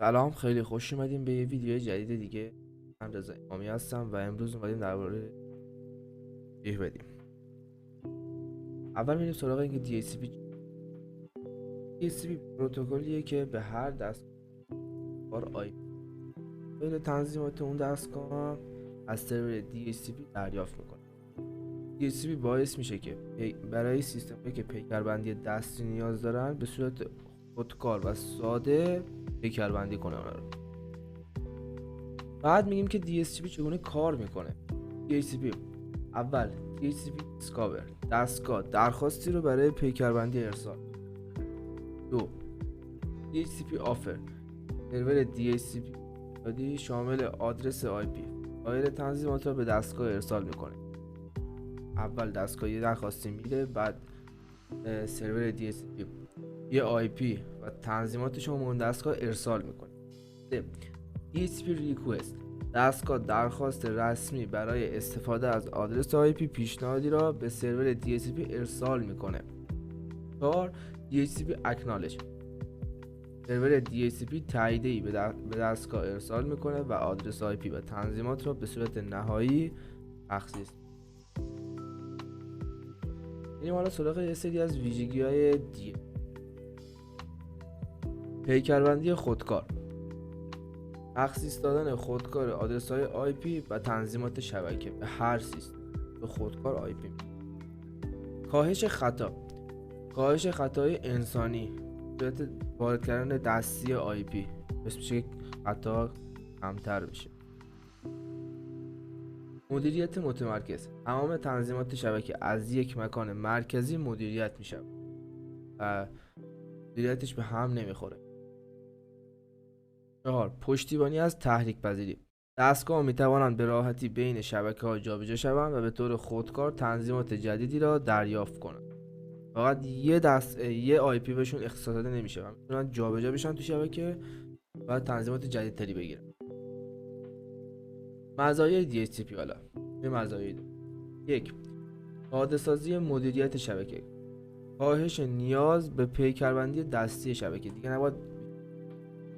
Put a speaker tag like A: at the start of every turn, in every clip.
A: سلام، خیلی خوش اومدیم به یه ویدیو جدید دیگه. من رضا امامی هستم و امروز اومدیم درباره توضیح بدیم. اول میریم سراغ اینکه DHCP پروتکلیه که به هر دستگاه آی پی تنظیمات اون دستگاه از سرور DHCP دریافت میکنه. DHCP باعث میشه که برای سیستمی که پیکربندی دستی نیاز دارن به صورت خودکار و ساده پیکربندی کنه اونا رو. بعد میگیم که DHCP چگونه کار میکنه. DHCP اول DHCP دیسکاور دستگاه درخواستی رو برای پیکربندی ارسال. دو DHCP آفر سرور DHCP شامل آدرس IP فایل تنظیمات رو به دستگاه ارسال میکنه. اول دستگاه یه درخواستی میده، بعد سرور DHCP یه IP و تنظیماتش رو اون دستگاه ارسال میکنه. DHCP ریکوست دستگاه درخواست رسمی برای استفاده از آدرس IP پیشنهادی را به سرور DHCP ارسال میکنه. 4 DHCP اکنالج سرور DHCP تاییدی به دستگاه ارسال میکنه و آدرس IP و تنظیمات را به صورت نهایی تخصیص. بریم حالا سراغ یه سری از ویژگی‌های پیکربندی خودکار. تخصیص دادن خودکار آدرس‌های IP و تنظیمات شبکه به هر سیستم به خودکار IP. کاهش خطای انسانی صورت وارد کردن دستی IP باعث میشه که خطا کمتر بشه. مدیریت متمرکز تمام تنظیمات شبکه از یک مکان مرکزی مدیریت میشه و مدیریتش به هم نمیخوره. 4 پشتیبانی از تحریک پذیری دستگاه می توانند به راحتی بین شبکه‌ها جابجا شوند و به طور خودکار تنظیمات جدیدی را دریافت کنند. فقط یه آی پی بهشون اختصاص داده نمیشه و میتونن جابجا بشن تو شبکه و تنظیمات جدیدتری بگیرن. مزایای DHCP حالا به مزایای 1 ساده سازی مدیریت شبکه، کاهش نیاز به پیکربندی دستی شبکه. دیگه نباید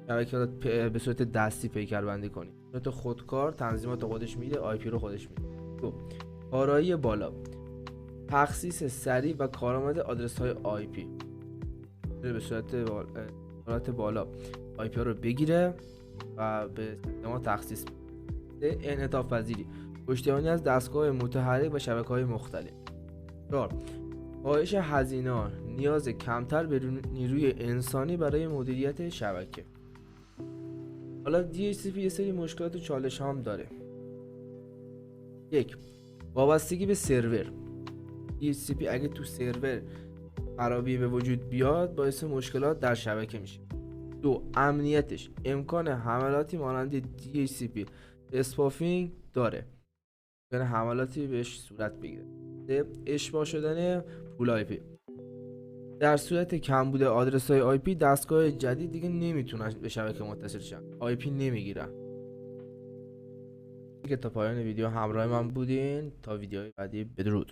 A: شبکه رو به صورت دستی پیکربندی کنی، به صورت خودکار تنظیمات خودش میده، آی پی رو خودش میده. 2 کارایی بالا تخصیص سریع و کارآمد آدرس های آی پی به صورت بالا آی پی رو بگیره و به سیستم تخصیص بده. انعطاف پذیری پشتیبانی از دستگاه متحرک و شبکه‌های مختلف. 4 کاهش هزینه نیاز کمتر به نیروی انسانی برای مدیریت شبکه. حالا DHCP یه سری مشکلات و چالش هم داره. 1 وابستگی به سرور. DHCP اگه تو سرور خرابی به وجود بیاد باعث مشکلات در شبکه میشه. 2 امنیتش امکان حملاتی مانند DHCP اسپافینگ داره، یعنی حملاتی بهش صورت بگیره. 3 اشباع شدن پول آی پی در صورت کمبود آدرس های آی پی دستگاه جدید دیگه نمیتونن به شبکه متصل شن، آی پی نمیگیرن. دیگه تا پایان ویدیو همراه من بودین، تا ویدیوهای بعدی بدرود.